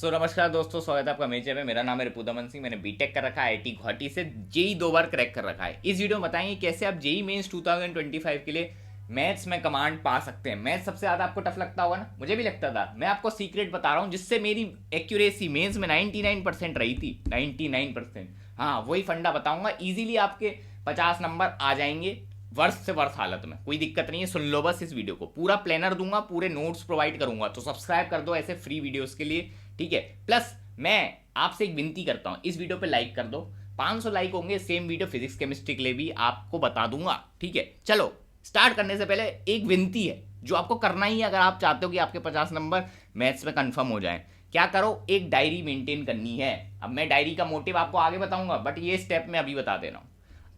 नमस्कार दोस्तों, स्वागत है आपका मेरे चैनल में। मेरा नाम है रिपुदमन सिंह। मैंने बीटेक कर रखा है आईआईटी गुवाहाटी से, जेई 2 बार क्रैक कर रखा है। इस वीडियो में बताएंगे कैसे आप जेई मेंस 2025 के लिए मैथ्स में कमांड पा सकते हैं। मैथ्स सबसे ज़्यादा आपको टफ लगता होगा ना, मुझे भी लगता था। मैं आपको सीक्रेट बता रहा हूँ जिससे मेरी एक्यूरेसी मेंस में 99% रही थी। 99%। हाँ, वही फंडा बताऊंगा। ईजिली आपके 50 नंबर आ जाएंगे वर्ष से वर्ष हालत में। कोई दिक्कत नहीं है, सुन लो बस। इस वीडियो को पूरा प्लानर दूंगा, पूरे नोट्स प्रोवाइड करूंगा, तो सब्सक्राइब कर दो ऐसे फ्री वीडियोस के लिए, ठीक है। प्लस मैं आपसे एक विनती करता हूं, इस वीडियो पे लाइक कर दो। 500 लाइक होंगे, सेम वीडियो फिजिक्स केमिस्ट्री के लिए भी आपको बता दूंगा, ठीक है। चलो स्टार्ट करने से पहले एक विनती है जो आपको करना ही है अगर आप चाहते हो कि आपके 50 नंबर मैथ्स में कंफर्म हो जाए। क्या करो, एक डायरी मेंटेन करनी है। अब मैं डायरी का मोटिव आपको आगे बताऊंगा, बट ये स्टेप मैं अभी बता दे रहा हूं।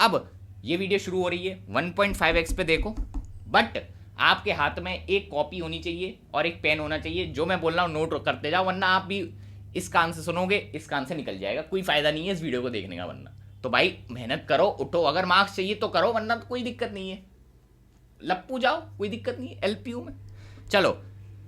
अब ये वीडियो शुरू हो रही है 1.5x पे देखो, बट आपके हाथ में एक कॉपी होनी चाहिए और एक पेन होना चाहिए। जो मैं बोल रहा हूँ नोट करते जाओ, वरना आप भी इस कान से सुनोगे, इस कान से निकल जाएगा। कोई फायदा नहीं है इस वीडियो को देखने का। वरना तो भाई मेहनत करो, उठो। अगर मार्क्स चाहिए तो करो, वरना तो कोई दिक्कत नहीं है, लप्पू जाओ, कोई दिक्कत नहीं है एलपीयू में। चलो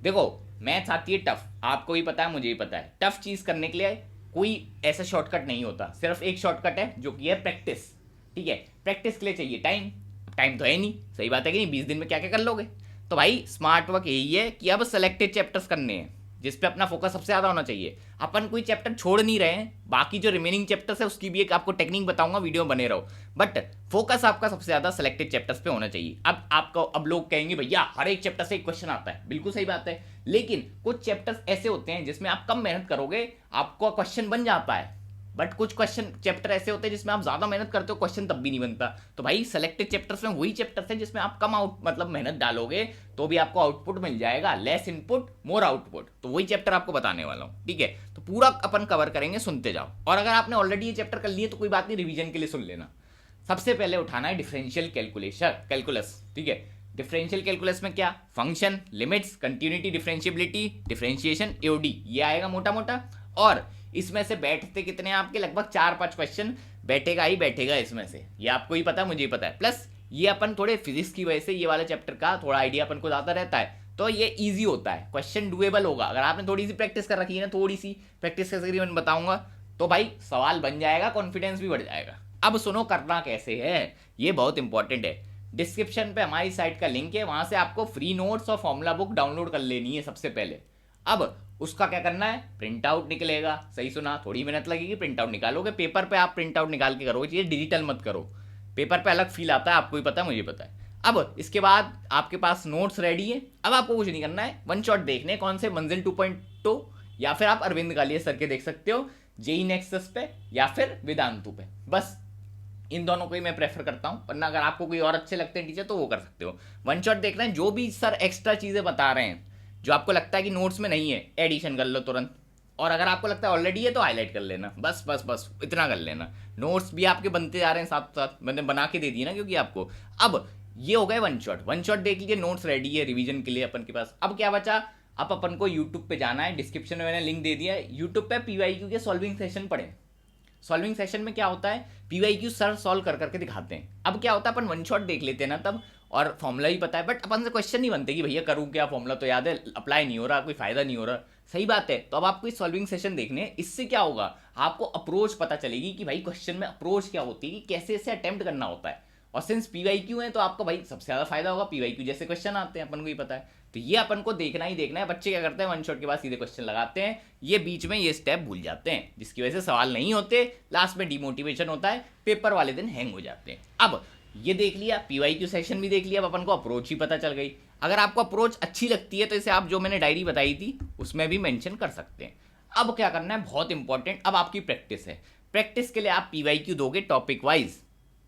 देखो, मैथ्स आती है टफ, आपको भी पता है, मुझे भी पता है। टफ चीज करने के लिए कोई ऐसा शॉर्टकट नहीं होता, सिर्फ एक शॉर्टकट है जो कि है प्रैक्टिस, ठीक है। प्रैक्टिस के लिए चाहिए टाइम। टाइम तो है नहीं, सही बात है कि नहीं। 20 दिन में क्या क्या कर लोगे। तो भाई स्मार्ट वर्क यही है कि अब सेलेक्टेड चैप्टर्स करने हैं जिस पे अपना फोकस सबसे ज्यादा होना चाहिए। अपन कोई चैप्टर छोड़ नहीं रहे हैं, बाकी जो रिमेनिंग चैप्टर्स है उसकी भी एक आपको टेक्निक बताऊंगा, वीडियो बने रहो। बट फोकस आपका सबसे ज्यादा सेलेक्टेड चैप्टर्स पे होना चाहिए। अब आपको अब लोग कहेंगे भैया हर एक चैप्टर से एक क्वेश्चन आता है, बिल्कुल सही बात है। लेकिन कुछ चैप्टर्स ऐसे होते हैं जिसमें आप कम मेहनत करोगे आपको क्वेश्चन बन जाता है, बट कुछ क्वेश्चन चैप्टर ऐसे होते हैं जिसमें आप ज्यादा मेहनत करते हो, क्वेश्चन तब भी नहीं बनता। तो भाई सेलेक्टेड चैप्टर्स में वही चैप्टर्स हैं जिसमें आप कम मतलब मेहनत डालोगे तो भी आपको आउटपुट मिल जाएगा। लेस इनपुट मोर आउटपुट, तो वही चैप्टर आपको बताने वाला हूं, ठीक है। तो पूरा अपन कवर करेंगे, सुनते जाओ। और अगर आपने ऑलरेडी ये चैप्टर कर लिए तो कोई बात नहीं, रिवीजन के लिए सुन लेना। सबसे पहले उठाना है डिफरेंशियल कैलकुलस, ठीक है। डिफरेंशियल कैलकुलस में क्या, function, limits, continuity, differentiability, differentiation, AOD, ये आएगा मोटा मोटा। और इसमें से बैठते कितने आपके, लगभग 4-5 क्वेश्चन बैठेगा ही बैठेगा इसमें से। ये आपको ही पता है, मुझे ही पता है। प्लस ये अपन थोड़े फिजिक्स की वजह से ये वाला चैप्टर का थोड़ा आइडिया अपन को ज्यादा रहता है, तो ये इजी होता है, क्वेश्चन डुएबल होगा। अगर आपने थोड़ी सी प्रैक्टिस कर रखी है ना, थोड़ी सी प्रैक्टिस करके मैं बताऊंगा, तो भाई सवाल बन जाएगा, कॉन्फिडेंस भी बढ़ जाएगा। अब सुनो करना कैसे है, ये बहुत इंपॉर्टेंट है। डिस्क्रिप्शन पे हमारी साइट का लिंक है, वहां से आपको फ्री नोट्स और फॉर्मूला बुक डाउनलोड कर लेनी है सबसे पहले। अब उसका क्या करना है, प्रिंट आउट निकलेगा, सही सुना, थोड़ी मेहनत लगेगी, प्रिंट आउट निकालोगे। पेपर पे आप प्रिंट आउट निकाल के करोगे, ये डिजिटल मत करो। पेपर पे अलग फील आता है, आपको ही पता है, मुझे पता है। अब इसके बाद आपके पास नोट्स रेडी है। अब आपको कुछ नहीं करना है, वन शॉट देखने कौन से, मंजिल 2.2, या फिर आप अरविंद गालिया सर के देख सकते हो, जेई नेक्सस पे, या फिर वेदांतु पे। बस इन दोनों को ही मैं प्रेफर करता हूं, वरना अगर आपको कोई और अच्छे लगते हैं टीचर तो वो कर सकते हो। वन शॉट देखना है, जो भी सर एक्स्ट्रा चीजें बता रहे हैं जो आपको लगता है कि नोट्स में नहीं है, एडिशन कर लो तुरंत। और अगर आपको लगता है ऑलरेडी है तो हाईलाइट कर लेना, बस बस बस इतना कर लेना। नोट्स भी आपके बनते जा रहे हैं साथ साथ, मैंने बना के दे दिए ना क्योंकि आपको। अब ये हो गए वन शॉट देख लीजिए, नोट्स रेडी है रिवीजन के लिए अपन के पास। अब क्या बचा, अब अपन को यूट्यूब पे जाना है। डिस्क्रिप्शन में मैंने लिंक दे दिया है, यूट्यूब पे पीवाईक्यू के सॉल्विंग सेशन पढ़े। सॉल्विंग सेशन में क्या होता है, पीवाईक्यू सर सॉल्व कर करके दिखाते हैं। अब क्या होता है, अपन वन शॉट देख लेते हैं ना तब, और फॉर्मूला ही पता है, बट अपन से क्वेश्चन नहीं बनते कि भैया करूं क्या, फॉर्मूला तो याद है, अप्लाई नहीं हो रहा, कोई फायदा नहीं हो रहा। सही बात है। तो अब आपको इस सॉल्विंग सेशन देखने, इससे क्या होगा, आपको अप्रोच पता चलेगी कि भाई क्वेश्चन में अप्रोच क्या होती है, कि कैसे इसे अटेम्प्ट करना होता है। और सिंस पीवाईक्यू है तो आपको भाई सबसे ज्यादा फायदा होगा, पीवाईक्यू जैसे क्वेश्चन आते हैं अपन को ही पता है। तो ये अपन को देखना ही देखना है। बच्चे क्या करते हैं, वन शॉट के बाद सीधे क्वेश्चन लगाते हैं, ये बीच में ये स्टेप भूल जाते हैं, जिसकी वजह से सवाल नहीं होते, लास्ट में डिमोटिवेशन होता है, पेपर वाले दिन हैंग हो जाते हैं। अब ये देख लिया, पीवाईक्यू सेशन भी देख लिया, अब अपन को अप्रोच ही पता चल गई। अगर आपको अप्रोच अच्छी लगती है तो इसे आप जो मैंने डायरी बताई थी उसमें भी मेंशन कर सकते हैं। अब क्या करना है, बहुत इंपॉर्टेंट, अब आपकी प्रैक्टिस है। प्रैक्टिस के लिए आप पीवाईक्यू दोगे टॉपिक वाइज,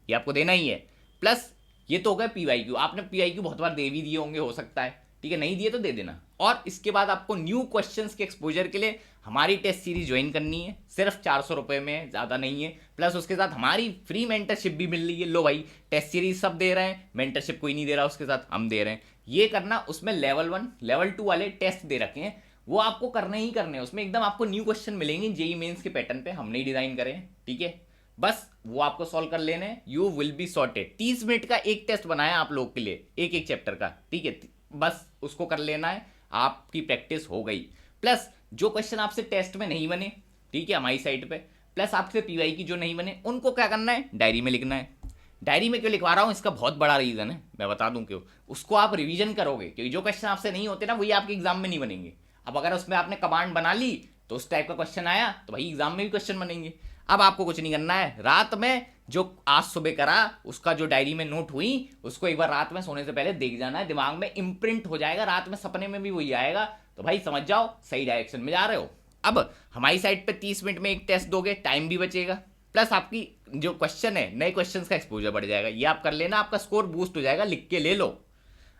ये आपको देना ही है। प्लस ये तो हो गया पीवाईक्यू, आपने पीवाईक्यू बहुत बार दे भी दिए होंगे, हो सकता है, ठीक है, नहीं दिए तो दे देना। और इसके बाद आपको न्यू क्वेश्चंस के एक्सपोजर के लिए हमारी टेस्ट सीरीज ज्वाइन करनी है, सिर्फ 400 रुपए में, ज़्यादा नहीं है। प्लस उसके साथ हमारी फ्री मेंटरशिप भी मिल रही है। लो भाई, टेस्ट सीरीज सब दे रहे हैं, मेंटरशिप कोई नहीं दे रहा, उसके साथ हम दे रहे हैं। ये करना, उसमें लेवल 1 लेवल 2 वाले टेस्ट दे रखे हैं, वो आपको करने ही करने हैं। उसमें एकदम आपको न्यू क्वेश्चन मिलेंगे जेई मेंस के पैटर्न पे, हमने ही डिजाइन करे हैं, ठीक है। बस वो आपको सॉल्व कर लेने, you will be sorted. 30 minute का एक टेस्ट बनाया आप लोग के लिए, एक एक चैप्टर का, ठीक है। बस उसको कर लेना है, आपकी प्रैक्टिस हो गई। प्लस जो क्वेश्चन आपसे टेस्ट में नहीं बने, ठीक है, हमारी साइड पे, प्लस आपसे पीवाई की जो नहीं बने, उनको क्या करना है, डायरी में लिखना है। डायरी में क्यों लिखवा रहा हूँ, इसका बहुत बड़ा रीजन है, मैं बता दूं क्यों। उसको आप रिवीजन करोगे, क्योंकि जो क्वेश्चन आपसे नहीं होते ना वही आपके एग्जाम में नहीं बनेंगे। अब अगर उसमें आपने कमांड बना ली तो उस टाइप का क्वेश्चन आया तो भाई एग्जाम में भी क्वेश्चन बनेंगे। अब आपको कुछ नहीं करना है, रात में जो आज सुबह करा उसका जो डायरी में नोट हुई उसको एक बार रात में सोने से पहले देख जाना है, दिमाग में इंप्रिंट हो जाएगा, रात में सपने में भी वही आएगा, तो भाई समझ जाओ सही डायरेक्शन में जा रहे हो। अब हमारी साइड पे 30 मिनट में एक टेस्ट दोगे, टाइम भी बचेगा, प्लस आपकी जो क्वेश्चन है नए क्वेश्चंस का एक्सपोजर बढ़ जाएगा, ये आप कर लेना, आपका स्कोर बूस्ट हो जाएगा, लिख के ले लो।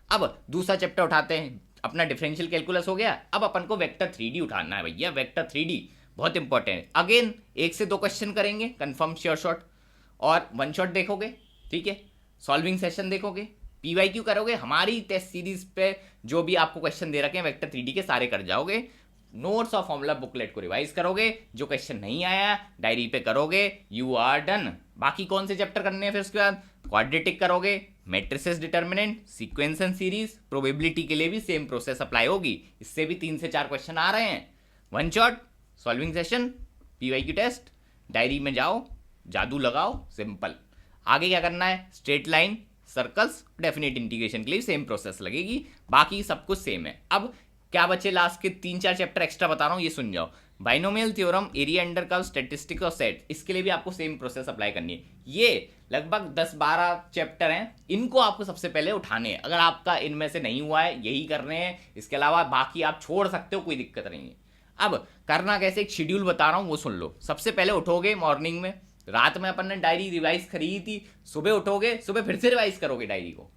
अब दूसरा चैप्टर उठाते हैं, अपना डिफरेंशियल कैलकुलस हो गया, अब अपन को वेक्टर 3D उठाना है भैया, वेक्टर 3D बहुत इंपॉर्टेंट है। अगेन 1 से 2 क्वेश्चन करेंगे कंफर्म श्योर शॉट, और 1 शॉट देखोगे, ठीक है, सॉल्विंग सेशन देखोगे, PYQ करोगे, हमारी टेस्ट सीरीज पे जो भी आपको क्वेश्चन दे रखे हैं वेक्टर 3D के सारे कर जाओगे, नोट्स और फॉर्मूला बुकलेट को रिवाइज करोगे, जो क्वेश्चन नहीं आया डायरी पे करोगे, यू आर डन। बाकी कौन से चैप्टर करने हैं फिर उसके बाद, क्वाड्रेटिक करोगे, matrices determinant, sequence and series, probability के लिए भी सेम प्रोसेस अप्लाई होगी, इससे भी 3 से 4 क्वेश्चन आ रहे हैं। 1 shot, solving session, PYQ test, diary में जाओ, जादू लगाओ, सिंपल। आगे क्या करना है, straight line, circles, definite integration के लिए सेम प्रोसेस लगेगी, बाकी सब कुछ सेम है। अब क्या बचे लास्ट के 3-4 चैप्टर एक्स्ट्रा बता रहा हूं, ये सुन जाओ। Binomial theorem, area under curve, statistics और सेट, इसके लिए भी आपको सेम प्रोसेस अप्लाई करनी है। ये लगभग 10-12 चैप्टर हैं, इनको आपको सबसे पहले उठाने हैं। अगर आपका इनमें से नहीं हुआ है यही कर रहे हैं, इसके अलावा बाकी आप छोड़ सकते हो, कोई दिक्कत नहीं है। अब करना कैसे, एक शेड्यूल बता रहा हूं वो सुन लो। सबसे पहले उठोगे मॉर्निंग में, रात में अपन ने डायरी रिवाइज करी थी, सुबह उठोगे, सुबह फिर से रिवाइज करोगे डायरी को,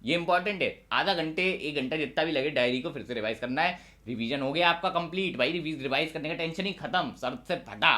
ये इंपॉर्टेंट है। आधा घंटे 1 घंटा जितना भी लगे डायरी को फिर से रिवाइज करना है। रिवीजन हो गया आपका कंप्लीट भाई, रिवाइज करने का टेंशन ही खत्म, सर से फटा,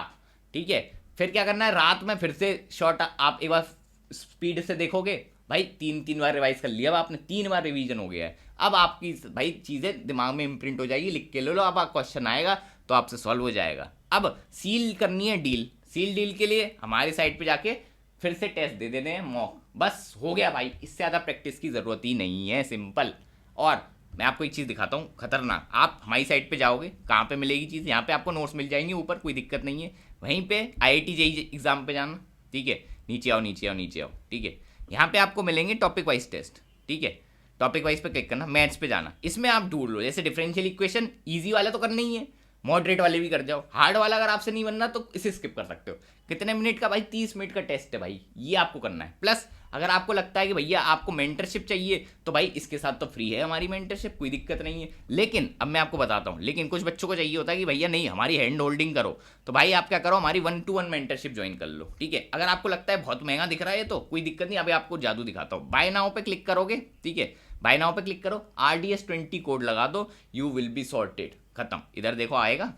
ठीक है। फिर क्या करना है, रात में फिर से शॉर्ट आप एक बार स्पीड से देखोगे, भाई 3 बार रिवाइज कर लिया, अब आपने 3 बार रिवीजन हो गया है, अब आपकी भाई चीज़ें दिमाग में इंप्रिंट हो जाएगी, लिख के ले लो, अब क्वेश्चन आएगा तो आपसे सॉल्व हो जाएगा। अब सील करनी है डील, सील डील के लिए हमारे साइट पे जाके फिर से टेस्ट दे देने हैं मॉक, बस हो गया भाई, इससे ज़्यादा प्रैक्टिस की ज़रूरत ही नहीं है, सिंपल। और मैं आपको एक चीज़ दिखाता हूँ खतरनाक, आप हमारी साइट पे जाओगे, कहाँ पे मिलेगी चीज़, यहाँ पे आपको नोट्स मिल जाएंगे ऊपर, कोई दिक्कत नहीं है। वहीं पे IIT JEE एग्जाम पे जाना, ठीक है, नीचे आओ नीचे आओ नीचे आओ, ठीक है, यहाँ पे आपको मिलेंगे टॉपिक वाइज टेस्ट, ठीक है, टॉपिक वाइज पे क्लिक करना, मैथ्स पे जाना, इसमें आप ढूंढ लो, जैसे डिफरेंशियल इक्वेशन ईजी वाले तो करना ही है, मॉडरेट वाले भी कर जाओ, हार्ड वाला अगर आपसे नहीं बनना तो इसे स्किप कर सकते हो। कितने मिनट का भाई, 30 मिनट का टेस्ट है भाई, ये आपको करना है। प्लस अगर आपको लगता है कि भैया आपको मेंटरशिप चाहिए तो भाई इसके साथ तो फ्री है हमारी मेंटरशिप, कोई दिक्कत नहीं है। लेकिन अब मैं आपको बताता हूँ, लेकिन कुछ बच्चों को चाहिए होता है कि भैया नहीं हमारी हैंड होल्डिंग करो, तो भाई आप क्या करो, हमारी 1-to-1 मेंटरशिप ज्वाइन कर लो, ठीक है। अगर आपको लगता है बहुत महंगा दिख रहा है तो कोई दिक्कत नहीं, अभी आपको जादू दिखाता हूँ। बाय नाउ पे क्लिक करोगे, ठीक है, बाय नाउ पे क्लिक करो, RDS20 कोड लगा दो, यू विल बी सॉर्टेड, खत्म। इधर देखो आएगा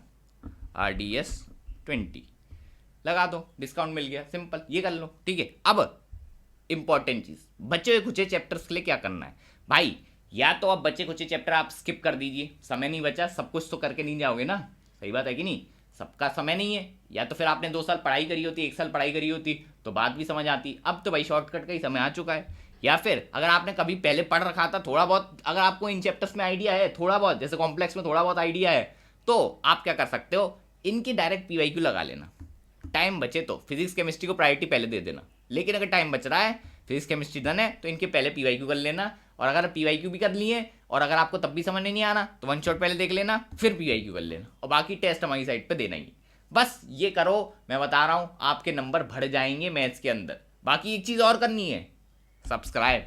RDS20 लगा दो, डिस्काउंट मिल गया, सिंपल, ये कर लो, ठीक है। अब इंपॉर्टेंट चीज, बचे हुए कुछ चैप्टर्स के लिए क्या करना है भाई, या तो अब बचे कुछ चैप्टर आप स्किप कर दीजिए, समय नहीं बचा, सब कुछ तो करके नहीं जाओगे ना, सही बात है कि नहीं, सबका समय नहीं है, या तो फिर आपने 2 साल पढ़ाई करी होती, 1 साल पढ़ाई करी होती तो बात भी समझ आती, अब तो भाई शॉर्टकट का ही समय आ चुका है। या फिर अगर आपने कभी पहले पढ़ रखा था थोड़ा बहुत, अगर आपको इन चैप्टर्स में आइडिया है थोड़ा बहुत, जैसे कॉम्प्लेक्स में थोड़ा बहुत आइडिया है, तो आप क्या कर सकते हो, इनकी डायरेक्ट PYQ लगा लेना, टाइम बचे तो फिजिक्स केमिस्ट्री को प्रायोरिटी पहले दे देना, लेकिन अगर टाइम बच रहा है, फिजिक्स केमिस्ट्री डन है, तो इनके पहले PYQ कर लेना, और अगर PYQ भी कर लिए और अगर आपको तब भी समझ नहीं आना तो 1 शॉट पहले देख लेना, फिर PYQ कर लेना, और बाकी टेस्ट हमारी साइड पे देना ही, बस ये करो, मैं बता रहा हूँ आपके नंबर बढ़ जाएंगे मैथ्स के अंदर। बाकी एक चीज़ और करनी है, सब्सक्राइब।